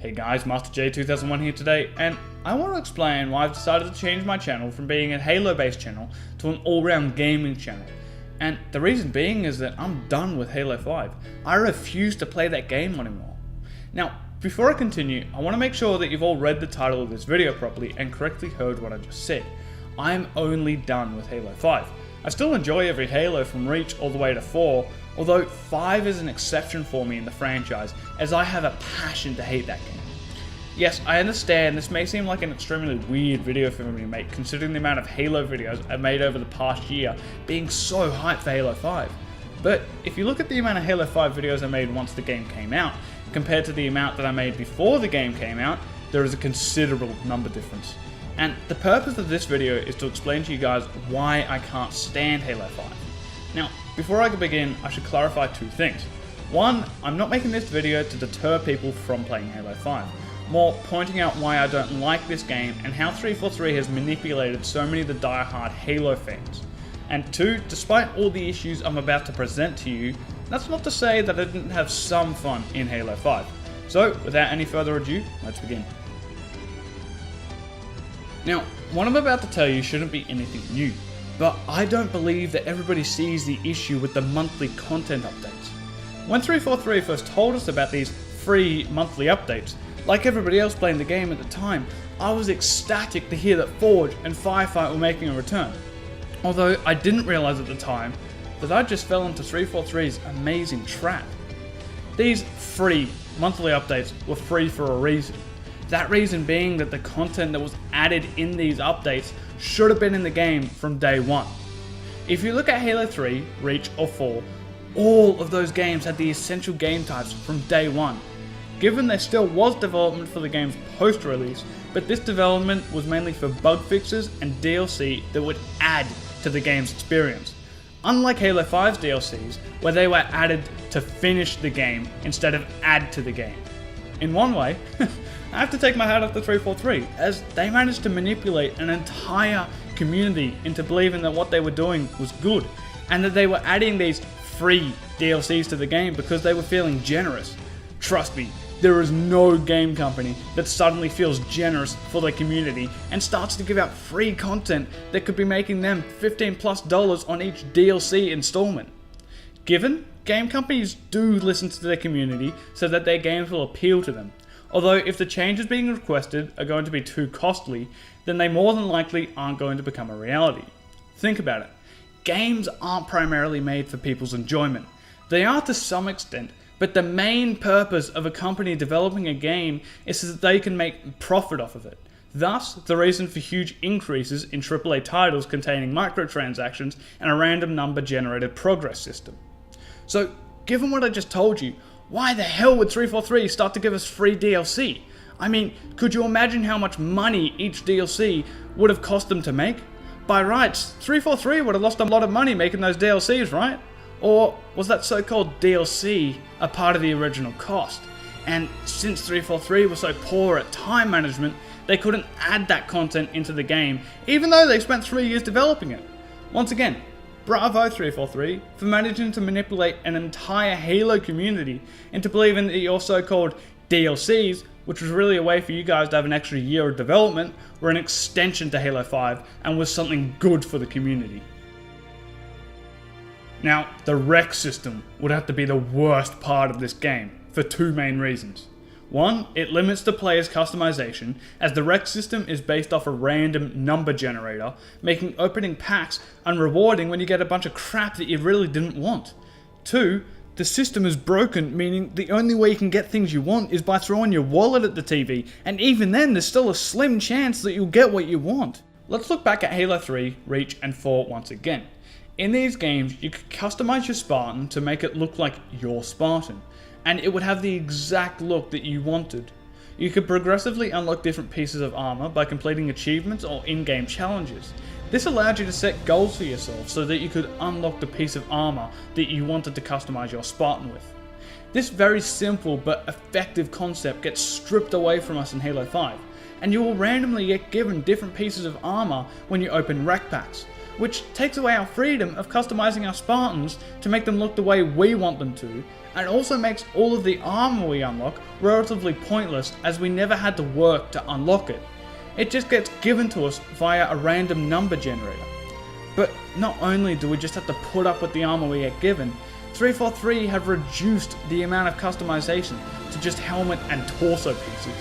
Hey guys, Master J 2001 here today, and I want to explain why I've decided to change my channel from being a Halo based channel to an all-round gaming channel. And the reason being is that I'm done with Halo 5. I refuse to play that game anymore. Now, before I continue, I want to make sure that you've all read the title of this video properly and correctly heard what I just said. I'm only done with Halo 5. I still enjoy every Halo from Reach all the way to 4, although 5 is an exception for me in the franchise, as I have a passion to hate that game. Yes, I understand this may seem like an extremely weird video for me to make, considering the amount of Halo videos I've made over the past year, being so hyped for Halo 5. But if you look at the amount of Halo 5 videos I made once the game came out, compared to the amount that I made before the game came out, there is a considerable number difference. And the purpose of this video is to explain to you guys why I can't stand Halo 5. Now, before I begin, I should clarify two things. One, I'm not making this video to deter people from playing Halo 5, more pointing out why I don't like this game and how 343 has manipulated so many of the die-hard Halo fans. And two, despite all the issues I'm about to present to you, that's not to say that I didn't have some fun in Halo 5. So, without any further ado, let's begin. Now, what I'm about to tell you shouldn't be anything new, but I don't believe that everybody sees the issue with the monthly content updates. When 343 first told us about these free monthly updates, like everybody else playing the game at the time, I was ecstatic to hear that Forge and Firefight were making a return. Although I didn't realise at the time that I just fell into 343's amazing trap. These free monthly updates were free for a reason. That reason being that the content that was added in these updates should have been in the game from day one. If you look at Halo 3, Reach or 4, all of those games had the essential game types from day one. Given there still was development for the game's post-release, but this development was mainly for bug fixes and DLC that would add to the game's experience. Unlike Halo 5's DLCs, where they were added to finish the game instead of add to the game. In one way, I have to take my hat off to 343, as they managed to manipulate an entire community into believing that what they were doing was good, and that they were adding these free DLCs to the game because they were feeling generous. Trust me, there is no game company that suddenly feels generous for their community and starts to give out free content that could be making them $15+ on each DLC installment. Given, game companies do listen to their community so that their games will appeal to them. Although if the changes being requested are going to be too costly, then they more than likely aren't going to become a reality. Think about it. Games aren't primarily made for people's enjoyment. They are to some extent, but the main purpose of a company developing a game is so that they can make profit off of it. Thus, the reason for huge increases in AAA titles containing microtransactions and a random number generated progress system. So, given what I just told you, why the hell would 343 start to give us free DLC? I mean, could you imagine how much money each DLC would have cost them to make? By rights, 343 would have lost a lot of money making those DLCs, right? Or was that so-called DLC a part of the original cost? And since 343 was so poor at time management, they couldn't add that content into the game, even though they spent 3 years developing it. Once again, bravo 343 for managing to manipulate an entire Halo community into believing that your so-called DLCs, which was really a way for you guys to have an extra year of development, were an extension to Halo 5 and was something good for the community. Now, the Req system would have to be the worst part of this game, for two main reasons. One, it limits the player's customization, as the Req system is based off a random number generator, making opening packs unrewarding when you get a bunch of crap that you really didn't want. Two, the system is broken, meaning the only way you can get things you want is by throwing your wallet at the TV, and even then there's still a slim chance that you'll get what you want. Let's look back at Halo 3, Reach and 4 once again. In these games, you could customize your Spartan to make it look like your Spartan, and it would have the exact look that you wanted. You could progressively unlock different pieces of armor by completing achievements or in-game challenges. This allowed you to set goals for yourself so that you could unlock the piece of armor that you wanted to customize your Spartan with. This very simple but effective concept gets stripped away from us in Halo 5, and you will randomly get given different pieces of armor when you open Req packs, which takes away our freedom of customizing our Spartans to make them look the way we want them to, and also makes all of the armor we unlock relatively pointless, as we never had to work to unlock it. It just gets given to us via a random number generator. But not only do we just have to put up with the armor we get given, 343 have reduced the amount of customization to just helmet and torso pieces,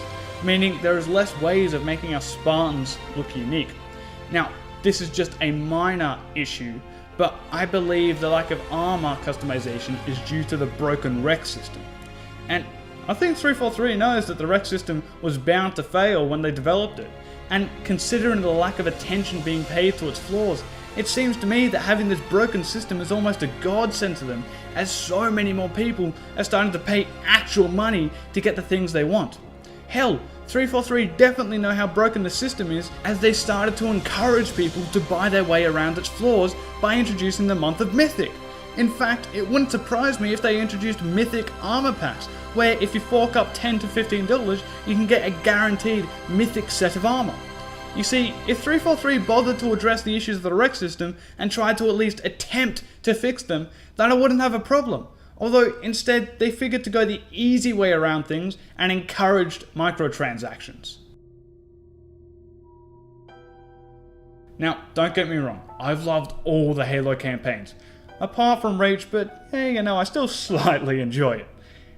meaning there is less ways of making our Spartans look unique. Now, this is just a minor issue, but I believe the lack of armor customization is due to the broken Req system. And I think 343 knows that the Req system was bound to fail when they developed it, and considering the lack of attention being paid to its flaws, it seems to me that having this broken system is almost a godsend to them, as so many more people are starting to pay actual money to get the things they want. Hell, 343 definitely know how broken the system is, as they started to encourage people to buy their way around its flaws by introducing the month of Mythic. In fact, it wouldn't surprise me if they introduced Mythic armor packs, where if you fork up $10 to $15, you can get a guaranteed Mythic set of armor. You see, if 343 bothered to address the issues of the Req system and tried to at least attempt to fix them, then I wouldn't have a problem. Although instead they figured to go the easy way around things and encouraged microtransactions. Now, don't get me wrong, I've loved all the Halo campaigns, apart from Reach, but hey, I still slightly enjoy it.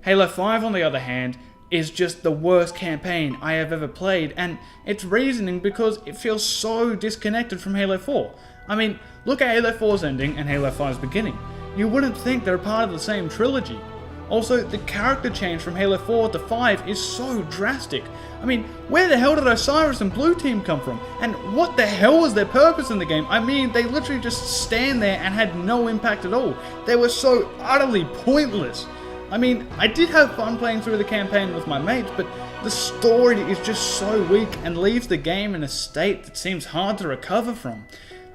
Halo 5, on the other hand, is just the worst campaign I have ever played, and it's reasoning because it feels so disconnected from Halo 4. I mean, look at Halo 4's ending and Halo 5's beginning. You wouldn't think they're part of the same trilogy. Also, the character change from Halo 4 to 5 is so drastic. I mean, where the hell did Osiris and Blue Team come from? And what the hell was their purpose in the game? I mean, they literally just stand there and had no impact at all. They were so utterly pointless. I mean, I did have fun playing through the campaign with my mates, but the story is just so weak and leaves the game in a state that seems hard to recover from.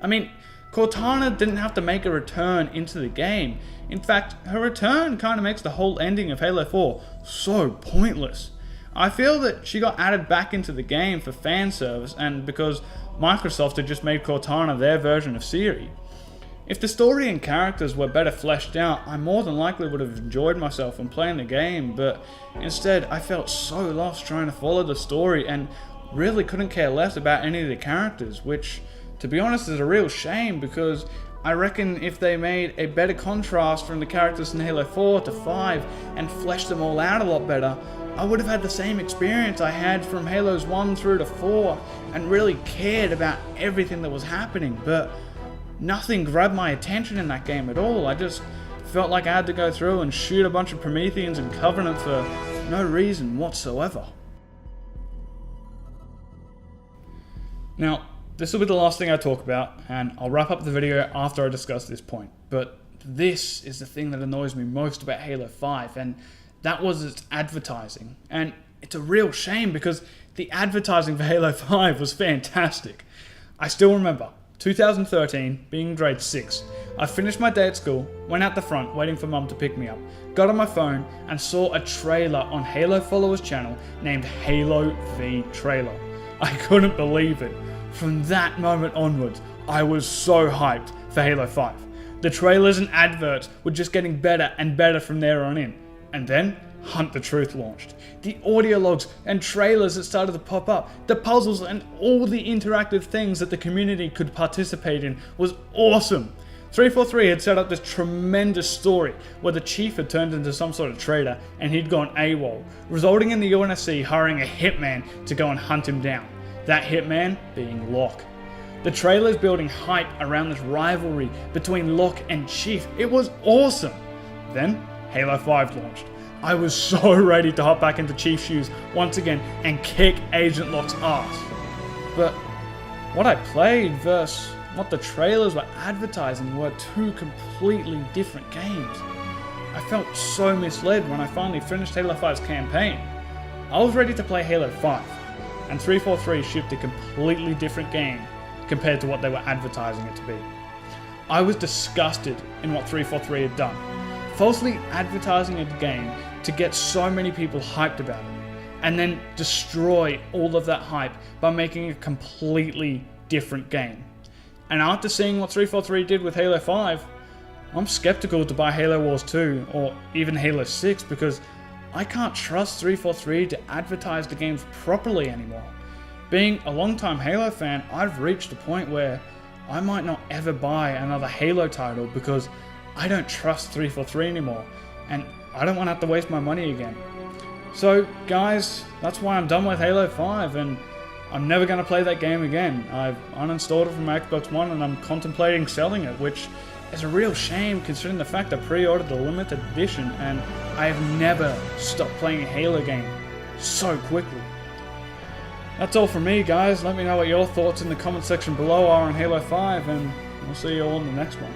I mean, Cortana didn't have to make a return into the game. In fact, her return kind of makes the whole ending of Halo 4 so pointless. I feel that she got added back into the game for fan service and because Microsoft had just made Cortana their version of Siri. If the story and characters were better fleshed out, I more than likely would have enjoyed myself when playing the game, but instead I felt so lost trying to follow the story and really couldn't care less about any of the characters, which, to be honest, is a real shame because I reckon if they made a better contrast from the characters in Halo 4 to 5 and fleshed them all out a lot better, I would have had the same experience I had from Halos 1 through to 4 and really cared about everything that was happening, but nothing grabbed my attention in that game at all. I just felt like I had to go through and shoot a bunch of Prometheans and Covenant for no reason whatsoever. Now, this will be the last thing I talk about, and I'll wrap up the video after I discuss this point, but this is the thing that annoys me most about Halo 5, and that was its advertising. And it's a real shame because the advertising for Halo 5 was fantastic. I still remember 2013, being grade 6, I finished my day at school, went out the front waiting for mum to pick me up, got on my phone and saw a trailer on Halo Followers channel named Halo V Trailer. I couldn't believe it. From that moment onwards, I was so hyped for Halo 5. The trailers and adverts were just getting better and better from there on in. And then, Hunt the Truth launched. The audio logs and trailers that started to pop up, the puzzles and all the interactive things that the community could participate in was awesome. 343 had set up this tremendous story where the chief had turned into some sort of traitor and he'd gone AWOL, resulting in the UNSC hiring a hitman to go and hunt him down. That hitman being Locke. The trailer's building hype around this rivalry between Locke and Chief. It was awesome. Then Halo 5 launched. I was so ready to hop back into Chief's shoes once again and kick Agent Locke's ass. But what I played versus what the trailers were advertising were two completely different games. I felt so misled when I finally finished Halo 5's campaign. I was ready to play Halo 5, and 343 shipped a completely different game compared to what they were advertising it to be. I was disgusted in what 343 had done, falsely advertising a game to get so many people hyped about it, and then destroy all of that hype by making a completely different game. And after seeing what 343 did with Halo 5, I'm skeptical to buy Halo Wars 2 or even Halo 6 because I can't trust 343 to advertise the games properly anymore. Being a long-time Halo fan, I've reached a point where I might not ever buy another Halo title because I don't trust 343 anymore, and I don't want to have to waste my money again. So guys, that's why I'm done with Halo 5, and I'm never going to play that game again. I've uninstalled it from my Xbox One and I'm contemplating selling it, which is a real shame considering the fact I pre-ordered the limited edition and I have never stopped playing a Halo game so quickly. That's all from me, guys. Let me know what your thoughts in the comment section below are on Halo 5, and we'll see you all in the next one.